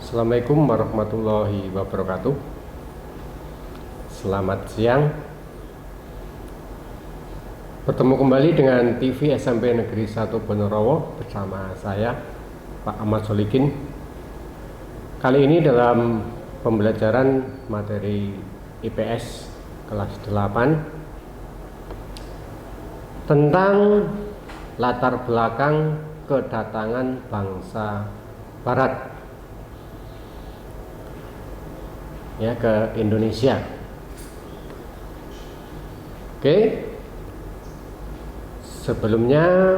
Assalamualaikum warahmatullahi wabarakatuh. Selamat siang. Bertemu kembali dengan TV SMP Negeri 1 Ponorogo bersama saya Pak Ahmad Solikin. Kali ini dalam pembelajaran materi IPS kelas 8 tentang latar belakang kedatangan bangsa Barat ya ke Indonesia. Oke. Sebelumnya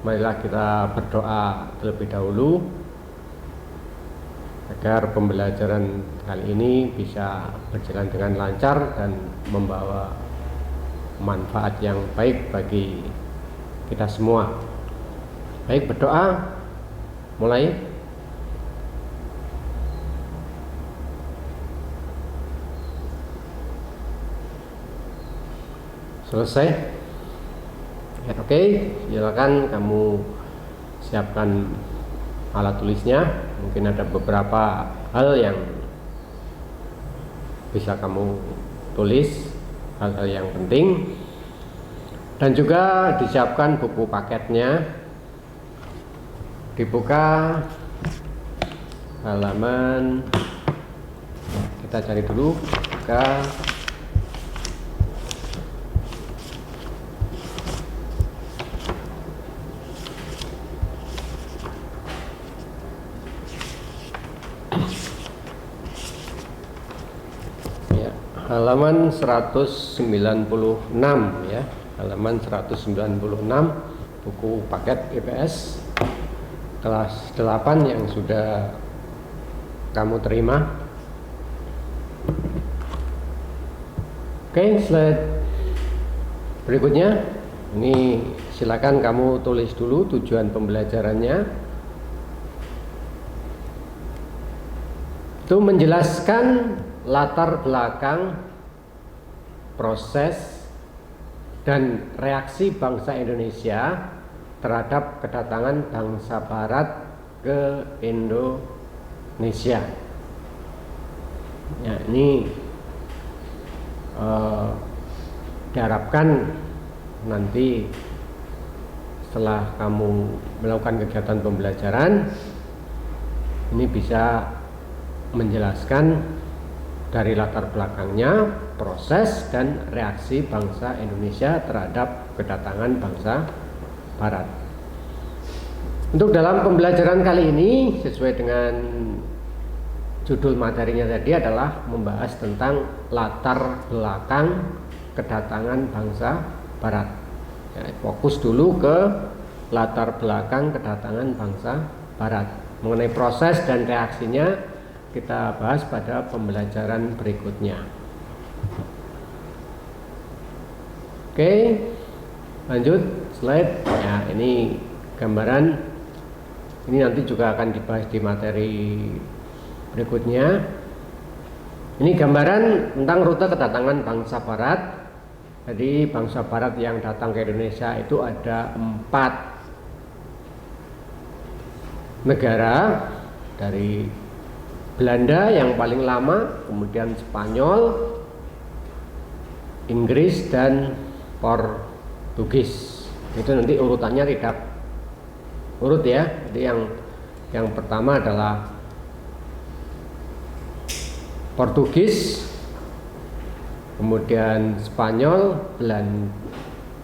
marilah kita berdoa terlebih dahulu agar pembelajaran kali ini bisa berjalan dengan lancar dan membawa manfaat yang baik bagi kita semua. Baik, berdoa. Mulai. Selesai. Ya, oke, silakan kamu siapkan alat tulisnya. Mungkin ada beberapa hal yang bisa kamu tulis, hal-hal yang penting. Dan juga disiapkan buku paketnya. Dibuka halaman, kita cari dulu, buka halaman 196 ya, halaman 196 buku paket IPS kelas 8 yang sudah kamu terima. Oke, slide berikutnya ini silakan kamu tulis dulu tujuan pembelajarannya. Itu menjelaskan latar belakang proses dan reaksi bangsa Indonesia terhadap kedatangan bangsa Barat ke Indonesia. Ya, ini diharapkan nanti setelah kamu melakukan kegiatan pembelajaran ini bisa menjelaskan dari latar belakangnya, proses dan reaksi bangsa Indonesia terhadap kedatangan bangsa Barat. Untuk dalam pembelajaran kali ini sesuai dengan judul materinya tadi adalah membahas tentang latar belakang kedatangan bangsa Barat. Ya, fokus dulu ke latar belakang kedatangan bangsa Barat. Mengenai proses dan reaksinya kita bahas pada pembelajaran berikutnya. Oke, lanjut slide. Ya, ini gambaran. Ini nanti juga akan dibahas di materi berikutnya. Ini gambaran tentang rute kedatangan bangsa Barat. Jadi bangsa Barat yang datang ke Indonesia itu ada 4 negara, dari Belanda yang paling lama, kemudian Spanyol, Inggris dan Portugis. Itu nanti urutannya tidak urut ya. Jadi yang pertama adalah Portugis, kemudian Spanyol,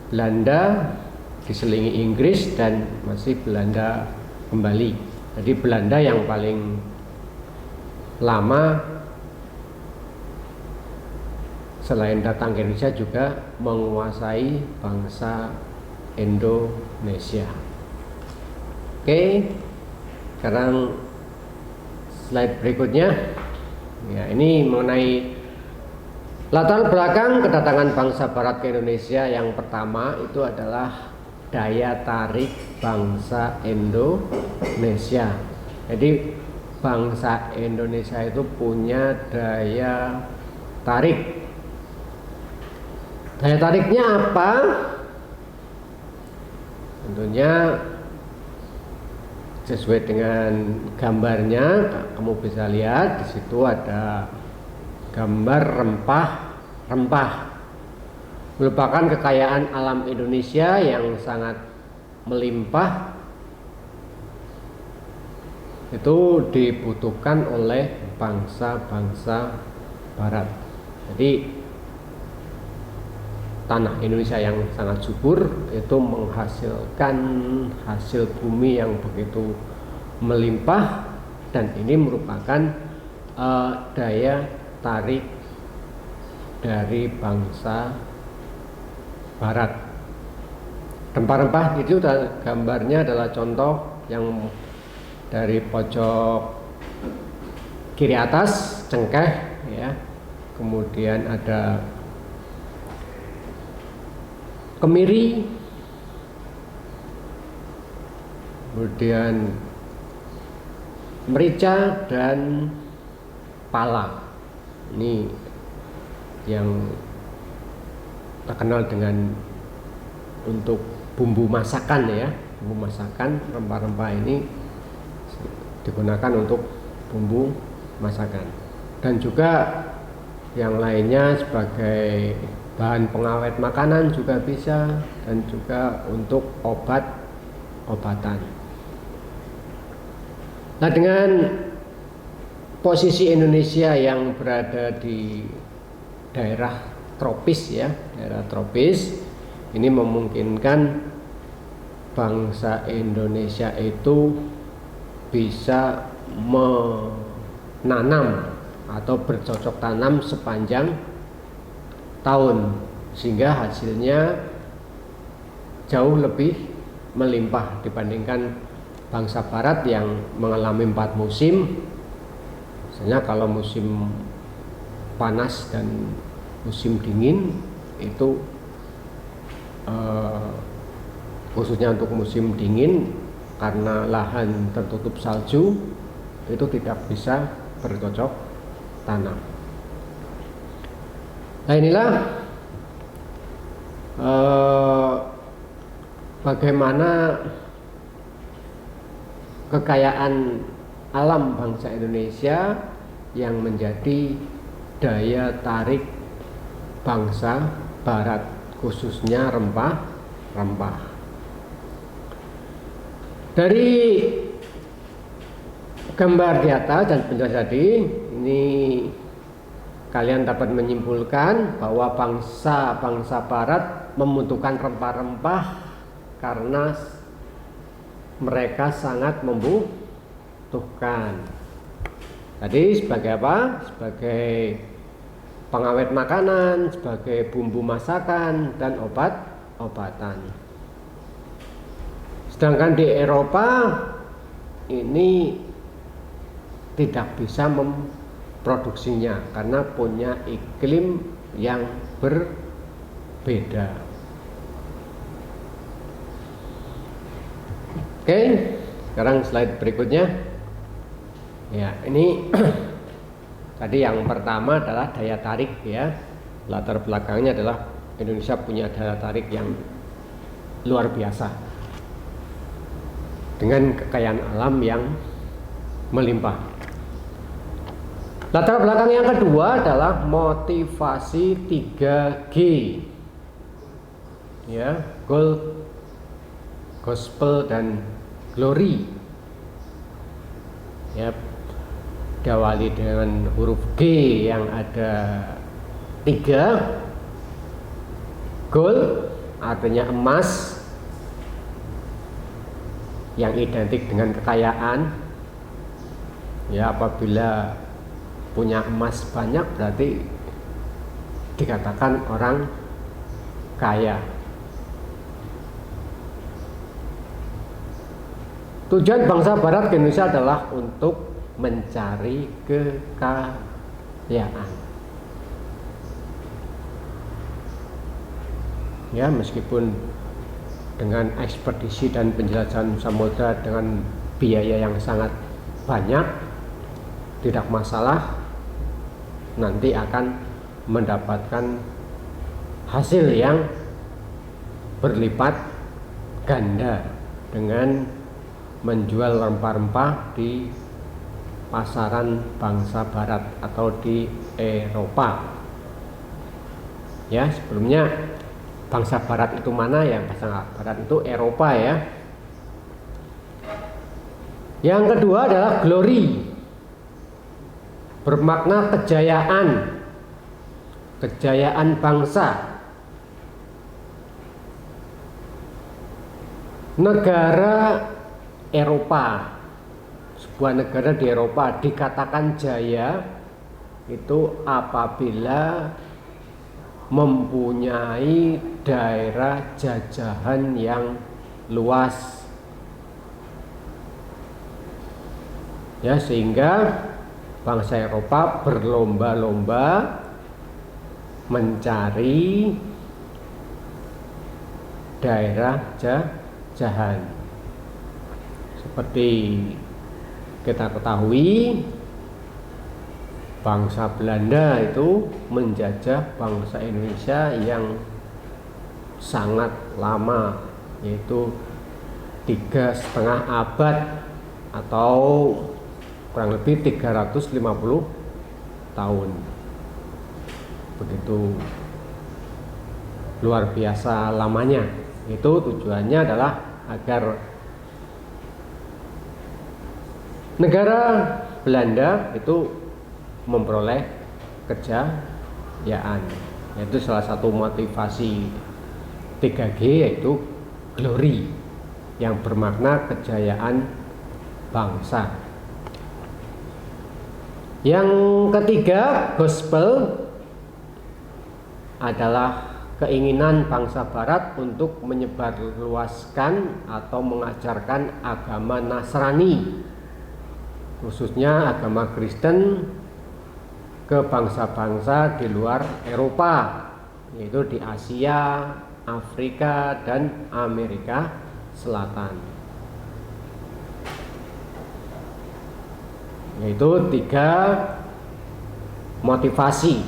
Belanda, diselingi Inggris dan masih Belanda kembali. Jadi Belanda yang paling lama selain datang ke Indonesia juga menguasai bangsa Indonesia. Oke, sekarang slide berikutnya. Ya, ini mengenai latar belakang kedatangan bangsa Barat ke Indonesia. Yang pertama itu adalah daya tarik bangsa Indonesia. Jadi bangsa Indonesia itu punya daya tarik. Daya tariknya apa? Tentunya sesuai dengan gambarnya kamu bisa lihat di situ ada gambar rempah-rempah, merupakan kekayaan alam Indonesia yang sangat melimpah. Itu dibutuhkan oleh bangsa-bangsa barat. Jadi tanah Indonesia yang sangat subur itu menghasilkan hasil bumi yang begitu melimpah, dan ini merupakan daya tarik dari bangsa barat. Rempah-rempah itu gambarnya adalah contoh yang dari pojok kiri atas cengkeh ya, kemudian ada kemiri, kemudian merica dan pala. Ini yang terkenal dengan untuk bumbu masakan ya, bumbu masakan. Rempah-rempah ini digunakan untuk bumbu masakan, dan juga yang lainnya sebagai bahan pengawet makanan juga bisa, dan juga untuk obat-obatan. Nah, dengan posisi Indonesia yang berada di daerah tropis ya, daerah tropis, ini memungkinkan bangsa Indonesia itu bisa menanam atau bercocok tanam sepanjang tahun, sehingga hasilnya jauh lebih melimpah dibandingkan bangsa barat yang mengalami 4 musim. Misalnya kalau musim panas dan musim dingin itu khususnya untuk musim dingin, karena lahan tertutup salju itu tidak bisa bercocok tanam. Nah, inilah bagaimana kekayaan alam bangsa Indonesia yang menjadi daya tarik bangsa barat, khususnya rempah-rempah. Dari gambar di atas dan penjelasan tadi ini, kalian dapat menyimpulkan bahwa bangsa-bangsa barat membutuhkan rempah-rempah karena mereka sangat membutuhkan. Tadi sebagai apa? Sebagai pengawet makanan, sebagai bumbu masakan, dan obat-obatan. Sedangkan di Eropa ini tidak bisa memproduksinya karena punya iklim yang berbeda. Oke, sekarang slide berikutnya. Ya, ini tadi yang pertama adalah daya tarik ya. Latar belakangnya adalah Indonesia punya daya tarik yang luar biasa dengan kekayaan alam yang melimpah. Latar belakang yang kedua adalah motivasi 3G. Ya, gold, gospel, dan glory. Ya, diawali dengan huruf G yang ada 3. Gold artinya emas, yang identik dengan kekayaan. Ya, apabila punya emas banyak berarti dikatakan orang kaya. Tujuan bangsa barat ke Indonesia adalah untuk mencari kekayaan. Ya, meskipun dengan ekspedisi dan penjelajahan samudra dengan biaya yang sangat banyak, tidak masalah, nanti akan mendapatkan hasil yang berlipat ganda dengan menjual rempah-rempah di pasaran bangsa barat atau di Eropa. Ya, sebelumnya bangsa barat itu mana ya? Bangsa barat itu Eropa ya. Yang kedua adalah glory, bermakna kejayaan, kejayaan bangsa. Negara Eropa, sebuah negara di Eropa dikatakan jaya itu apabila mempunyai daerah jajahan yang luas, ya, sehingga bangsa Eropa berlomba-lomba mencari daerah jajahan. Seperti kita ketahui, bangsa Belanda itu menjajah bangsa Indonesia yang sangat lama, yaitu 3,5 abad atau kurang lebih 350 tahun. Begitu luar biasa lamanya. Itu tujuannya adalah agar negara Belanda itu memperoleh kejayaan. Itu salah satu motivasi 3G, yaitu glory, yang bermakna kejayaan bangsa. Yang ketiga, gospel, adalah keinginan bangsa barat untuk menyebarluaskan atau mengajarkan agama Nasrani, khususnya agama Kristen, ke bangsa-bangsa di luar Eropa, yaitu di Asia, Afrika, dan Amerika Selatan. Yaitu 3 motivasi,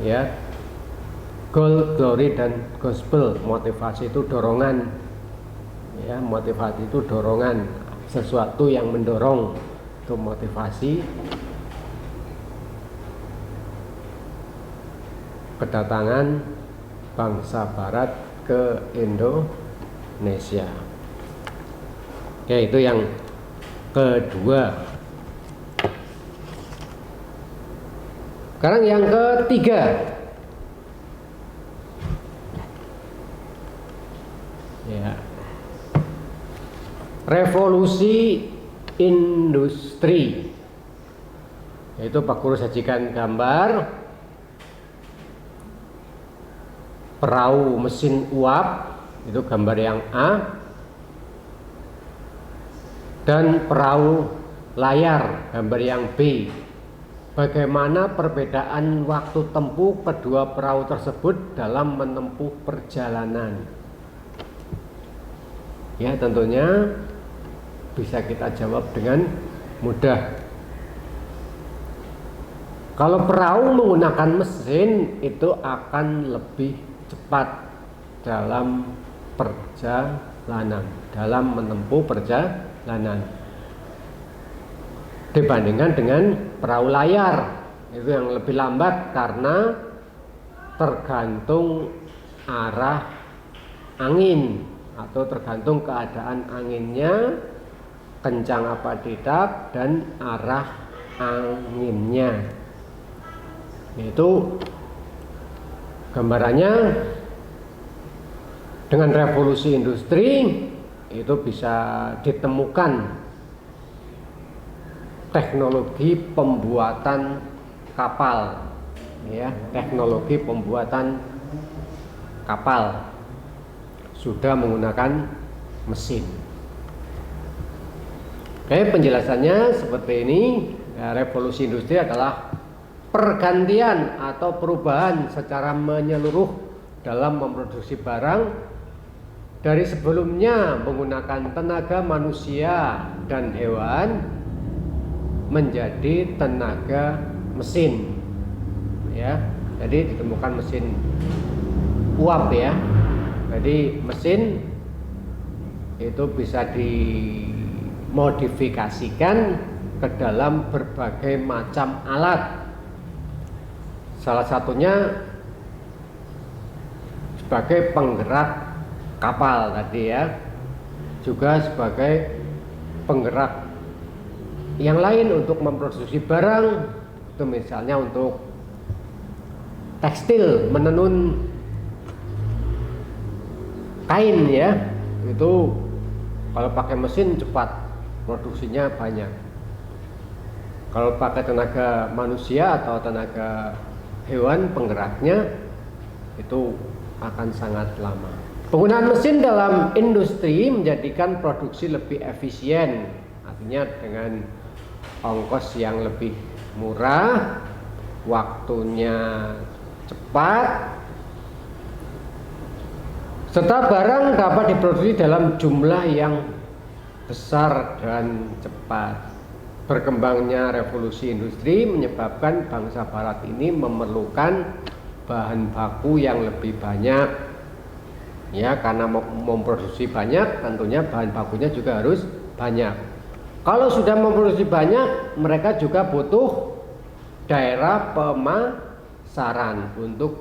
ya, goal, glory, dan gospel. Motivasi itu dorongan, ya, motivasi itu dorongan, sesuatu yang mendorong, itu motivasi. Kedatangan bangsa barat ke Indonesia. Oke, itu yang kedua. Sekarang yang ketiga, ya, revolusi industri. Yaitu Pak Guru sajikan gambar perahu mesin uap, itu gambar yang A, dan perahu layar, gambar yang B. Bagaimana perbedaan waktu tempuh kedua perahu tersebut dalam menempuh perjalanan? Ya, tentunya bisa kita jawab dengan mudah. Kalau perahu menggunakan mesin, itu akan lebih cepat dalam perjalanan, dalam menempuh perjalanan, dibandingkan dengan perahu layar, itu yang lebih lambat karena tergantung arah angin atau tergantung keadaan anginnya, kencang apa tidak, dan arah anginnya. Itu gambarannya. Dengan revolusi industri itu bisa ditemukan teknologi pembuatan kapal, ya, teknologi pembuatan kapal sudah menggunakan mesin. Oke, penjelasannya seperti ini. Ya, revolusi industri adalah pergantian atau perubahan secara menyeluruh dalam memproduksi barang, dari sebelumnya menggunakan tenaga manusia dan hewan menjadi tenaga mesin, ya. Jadi ditemukan mesin uap, ya. Jadi mesin itu bisa dimodifikasikan ke dalam berbagai macam alat. Salah satunya sebagai penggerak kapal tadi ya, juga sebagai penggerak yang lain untuk memproduksi barang, itu misalnya untuk tekstil, menenun kain ya, itu kalau pakai mesin cepat, produksinya banyak. Kalau pakai tenaga manusia atau tenaga hewan penggeraknya itu akan sangat lama. Penggunaan mesin dalam industri menjadikan produksi lebih efisien, artinya dengan ongkos yang lebih murah, waktunya cepat, serta barang dapat diproduksi dalam jumlah yang besar dan cepat. Berkembangnya revolusi industri menyebabkan bangsa barat ini memerlukan bahan baku yang lebih banyak. Ya, karena memproduksi banyak, tentunya bahan bakunya juga harus banyak. Kalau sudah memproduksi banyak, mereka juga butuh daerah pemasaran untuk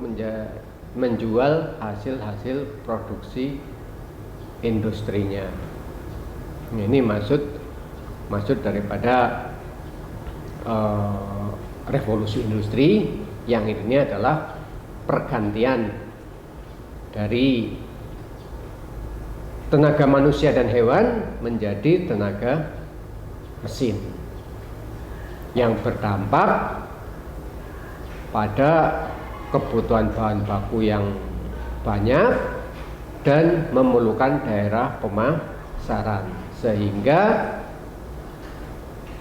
menjual hasil-hasil produksi industrinya. Ini maksud daripada revolusi industri yang ini adalah pergantian dari tenaga manusia dan hewan menjadi tenaga mesin yang berdampak pada kebutuhan bahan baku yang banyak dan memerlukan daerah pemasaran, sehingga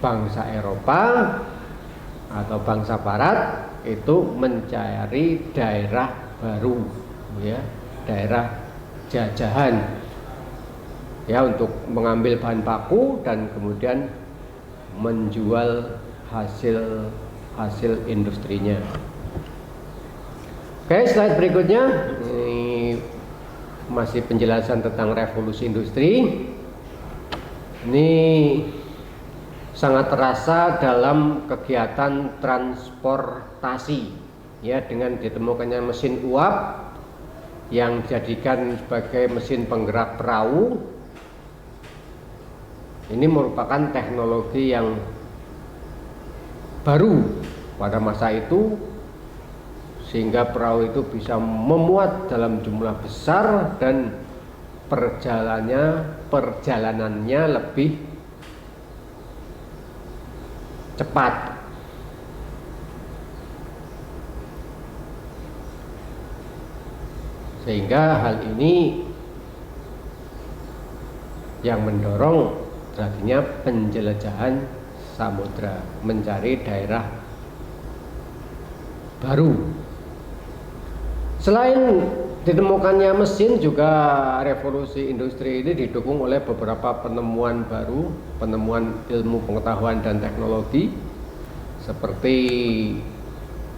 bangsa Eropa atau bangsa Barat itu mencari daerah baru, ya, daerah jajahan, ya, untuk mengambil bahan baku dan kemudian menjual hasil industrinya. Oke, slide berikutnya ini masih penjelasan tentang revolusi industri. Ini sangat terasa dalam kegiatan transportasi, ya, dengan ditemukannya mesin uap yang dijadikan sebagai mesin penggerak perahu. Ini merupakan teknologi yang baru pada masa itu, sehingga perahu itu bisa memuat dalam jumlah besar dan perjalanannya lebih cepat. Sehingga hal ini yang mendorong terjadinya penjelajahan samudra, mencari daerah baru. Selain ditemukannya mesin, juga revolusi industri ini didukung oleh beberapa penemuan baru, penemuan ilmu pengetahuan dan teknologi seperti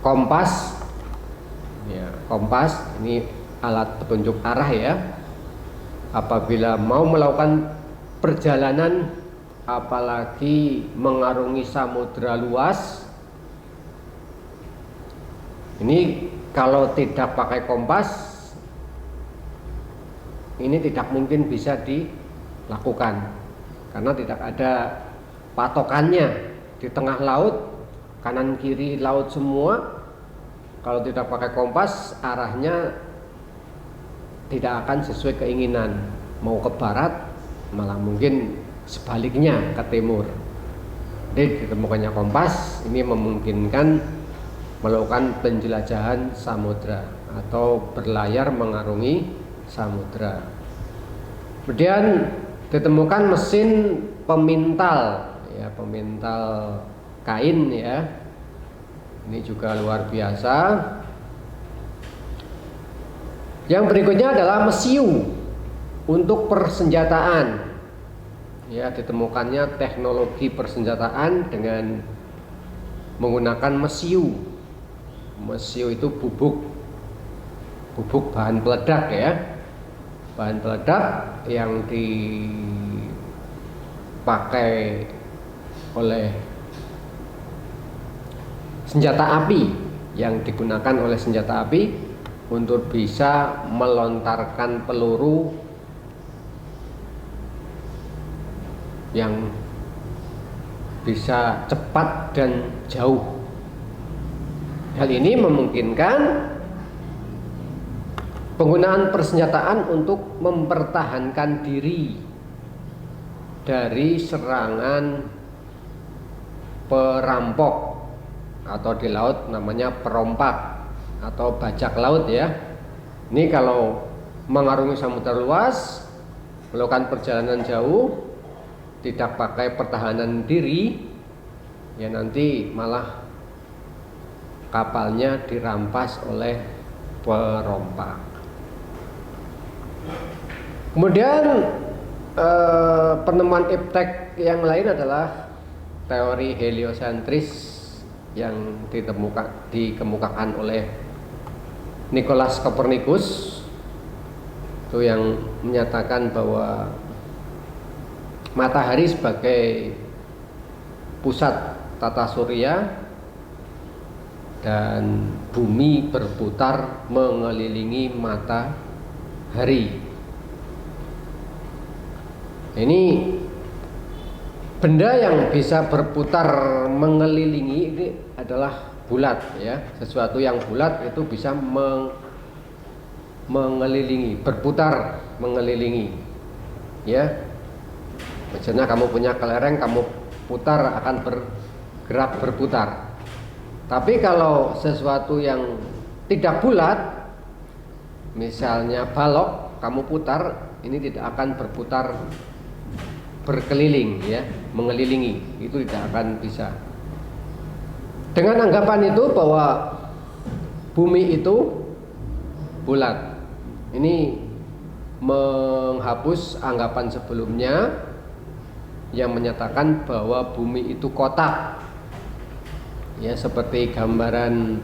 kompas. Ya, kompas ini alat petunjuk arah, ya. Apabila mau melakukan perjalanan, apalagi mengarungi samudra luas, ini kalau tidak pakai kompas, ini tidak mungkin bisa dilakukan karena tidak ada patokannya di tengah laut, kanan kiri laut semua. Kalau tidak pakai kompas, arahnya tidak akan sesuai keinginan, mau ke barat malah mungkin sebaliknya ke timur. Jadi ditemukannya kompas ini memungkinkan melakukan penjelajahan samudra atau berlayar mengarungi samudra. Kemudian ditemukan mesin pemintal, ya, pemintal kain, ya. Ini juga luar biasa. Yang berikutnya adalah mesiu untuk persenjataan. Ya, ditemukannya teknologi persenjataan dengan menggunakan mesiu. Mesiu itu bubuk bahan peledak, ya. bahan peledak yang dipakai oleh senjata api, yang digunakan oleh senjata api untuk bisa melontarkan peluru yang bisa cepat dan jauh. Hal ini memungkinkan penggunaan persenjataan untuk mempertahankan diri dari serangan perampok, atau di laut namanya perompak atau bajak laut ya. Ini kalau mengarungi samudra luas, melakukan perjalanan jauh, tidak pakai pertahanan diri, ya nanti malah kapalnya dirampas oleh perompak. Kemudian penemuan iptek yang lain adalah teori heliosentris yang dikemukakan oleh Nicolaus Copernicus, itu yang menyatakan bahwa matahari sebagai pusat tata surya dan bumi berputar mengelilingi matahari. Ini benda yang bisa berputar mengelilingi ini adalah bulat ya. Sesuatu yang bulat itu bisa mengelilingi, berputar mengelilingi ya. Misalnya kamu punya kelereng, kamu putar akan bergerak berputar. Tapi kalau sesuatu yang tidak bulat, misalnya balok, kamu putar, ini tidak akan berputar berkeliling ya, mengelilingi, itu tidak akan bisa. Dengan anggapan itu bahwa bumi itu bulat, ini menghapus anggapan sebelumnya yang menyatakan bahwa bumi itu kotak. Ya, seperti gambaran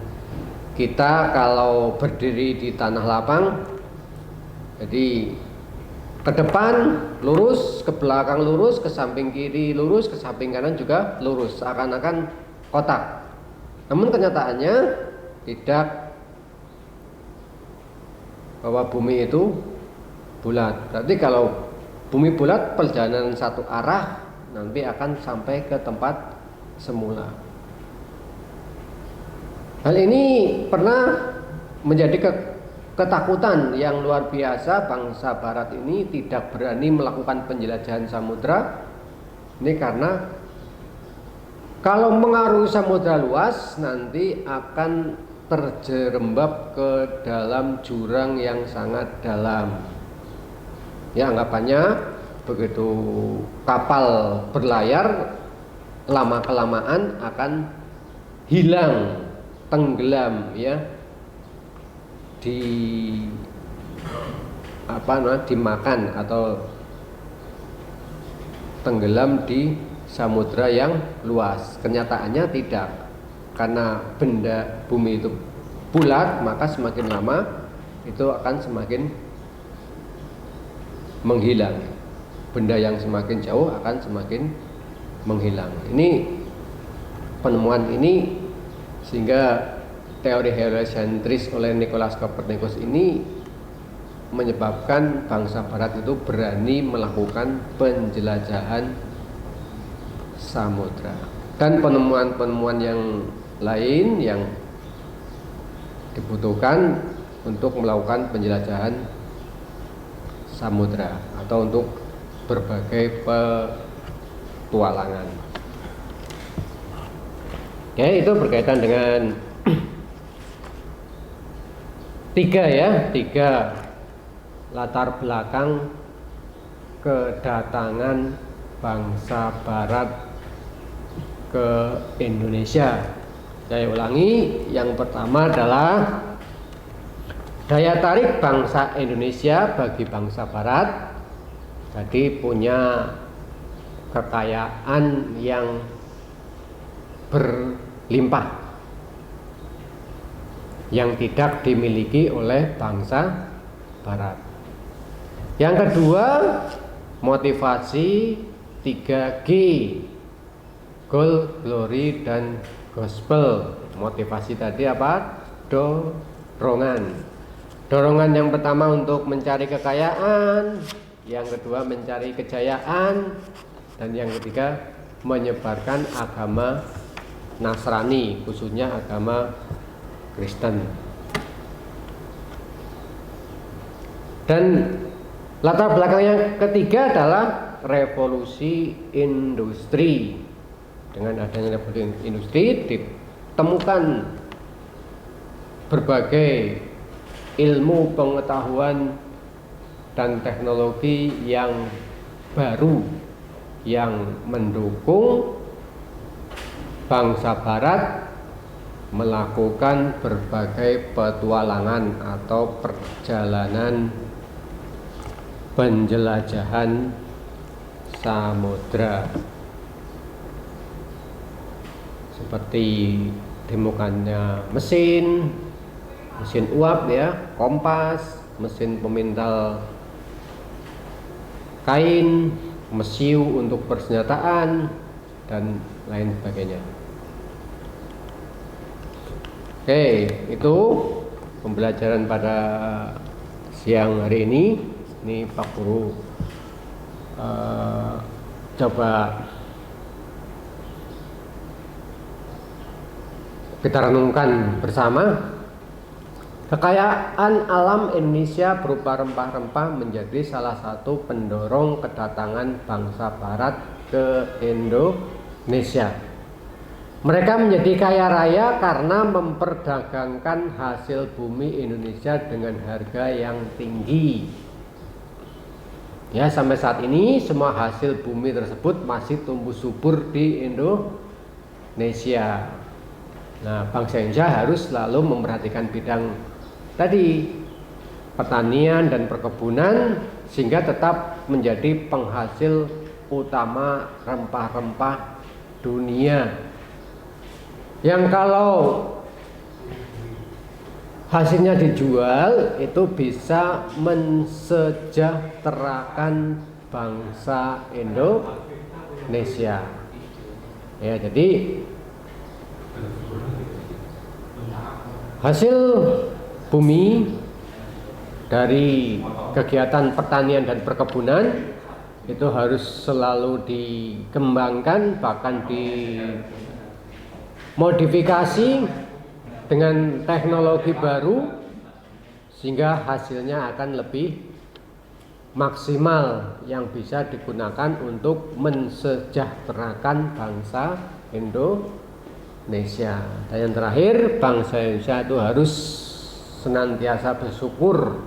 kita kalau berdiri di tanah lapang, jadi ke depan lurus, ke belakang lurus, ke samping kiri lurus, ke samping kanan juga lurus, seakan-akan kotak. Namun kenyataannya tidak, bahwa bumi itu bulat. Berarti kalau bumi bulat, perjalanan satu arah nanti akan sampai ke tempat semula. Hal ini pernah menjadi ketakutan yang luar biasa. Bangsa barat ini tidak berani melakukan penjelajahan samudra. Ini karena kalau mengarungi samudra luas nanti akan terjerembab ke dalam jurang yang sangat dalam. Ya, anggapannya begitu kapal berlayar, lama-kelamaan akan hilang, tenggelam ya, dimakan atau tenggelam di samudra yang luas. Kenyataannya tidak, karena benda bumi itu bulat, maka semakin lama itu akan semakin menghilang. Benda yang semakin jauh akan semakin menghilang. Ini penemuan ini sehingga teori heliosentris oleh Nicolaus Copernicus ini menyebabkan bangsa barat itu berani melakukan penjelajahan samudra. Dan penemuan-penemuan yang lain yang dibutuhkan untuk melakukan penjelajahan samudra atau untuk berbagai petualangan. Oke, itu berkaitan dengan tiga latar belakang kedatangan bangsa barat ke Indonesia. Saya ulangi, yang pertama adalah daya tarik bangsa Indonesia bagi bangsa barat. Jadi punya kekayaan yang berlimpah yang tidak dimiliki oleh bangsa barat. Yang kedua, motivasi 3G, goal, glory, dan gospel. Motivasi tadi apa? Dorongan. Dorongan yang pertama untuk mencari kekayaan, yang kedua mencari kejayaan, dan yang ketiga menyebarkan agama Nasrani, khususnya agama Kristen. Dan latar belakang yang ketiga adalah revolusi industri. Dengan adanya revolusi industri ditemukan berbagai ilmu pengetahuan dan teknologi yang baru yang mendukung bangsa barat melakukan berbagai petualangan atau perjalanan penjelajahan samudra, seperti ditemukannya mesin uap ya, kompas, mesin pemintal kain, mesiu untuk persenjataan, dan lain sebagainya. Oke, itu pembelajaran pada siang hari ini. Ini Pak Guru coba kita renungkan bersama. Kekayaan alam Indonesia berupa rempah-rempah menjadi salah satu pendorong kedatangan bangsa barat ke Indonesia. Mereka menjadi kaya raya karena memperdagangkan hasil bumi Indonesia dengan harga yang tinggi. Ya, sampai saat ini semua hasil bumi tersebut masih tumbuh subur di Indonesia. Nah, bangsa Indonesia harus selalu memperhatikan bidang tadi, pertanian dan perkebunan, sehingga tetap menjadi penghasil utama rempah-rempah dunia. Yang kalau hasilnya dijual itu bisa mensejahterakan bangsa Indonesia. Ya, jadi hasil bumi dari kegiatan pertanian dan perkebunan itu harus selalu dikembangkan, bahkan dimodifikasi dengan teknologi baru, sehingga hasilnya akan lebih maksimal yang bisa digunakan untuk mensejahterakan bangsa Indonesia. Dan yang terakhir, bangsa Indonesia itu harus senantiasa bersyukur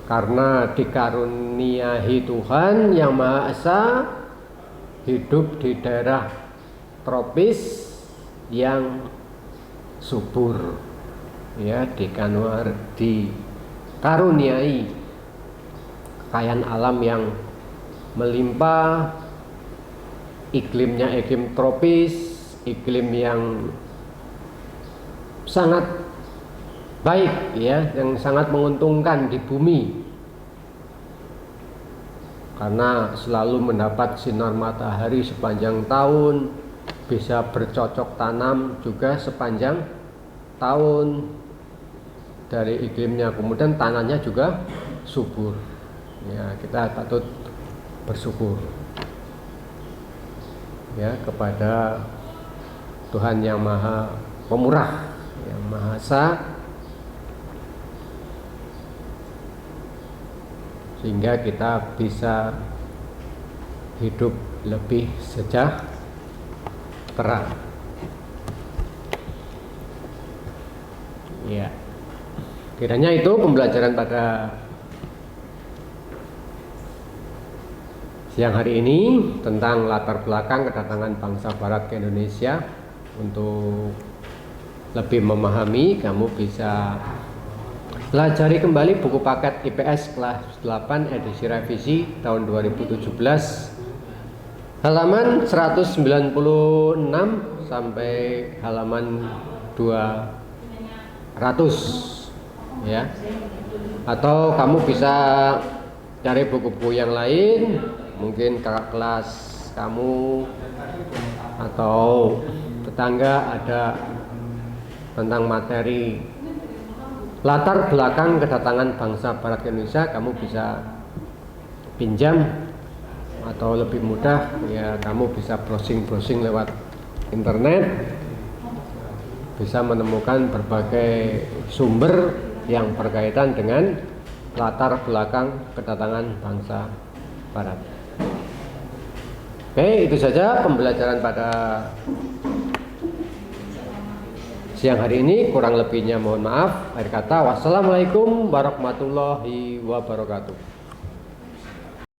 karena dikaruniai Tuhan Yang Maha Esa hidup di daerah tropis yang subur, ya, dikaruniai kekayaan alam yang melimpah, iklimnya iklim tropis, iklim yang sangat baik, ya, yang sangat menguntungkan di bumi, karena selalu mendapat sinar matahari sepanjang tahun, bisa bercocok tanam juga sepanjang tahun dari iklimnya, kemudian tanahnya juga subur. Ya, kita patut bersyukur, ya, kepada Tuhan Yang Maha Pemurah, Yang Maha Esa, sehingga kita bisa hidup lebih sejahtera. Ya, kiranya itu pembelajaran pada siang hari ini tentang latar belakang kedatangan bangsa barat ke Indonesia. Untuk lebih memahami, kamu bisa pelajari kembali buku paket IPS kelas 8 edisi revisi tahun 2017, halaman 196 sampai halaman 200, ya. Atau kamu bisa cari buku-buku yang lain, mungkin kakak kelas kamu atau tetangga ada tentang materi latar belakang kedatangan bangsa Barat ke Indonesia, kamu bisa pinjam. Atau lebih mudah ya kamu bisa browsing lewat internet, bisa menemukan berbagai sumber yang berkaitan dengan latar belakang kedatangan bangsa Barat. Oke, itu saja pembelajaran pada siang hari ini. Kurang lebihnya mohon maaf. Akhir kata, wassalamualaikum warahmatullahi wabarakatuh.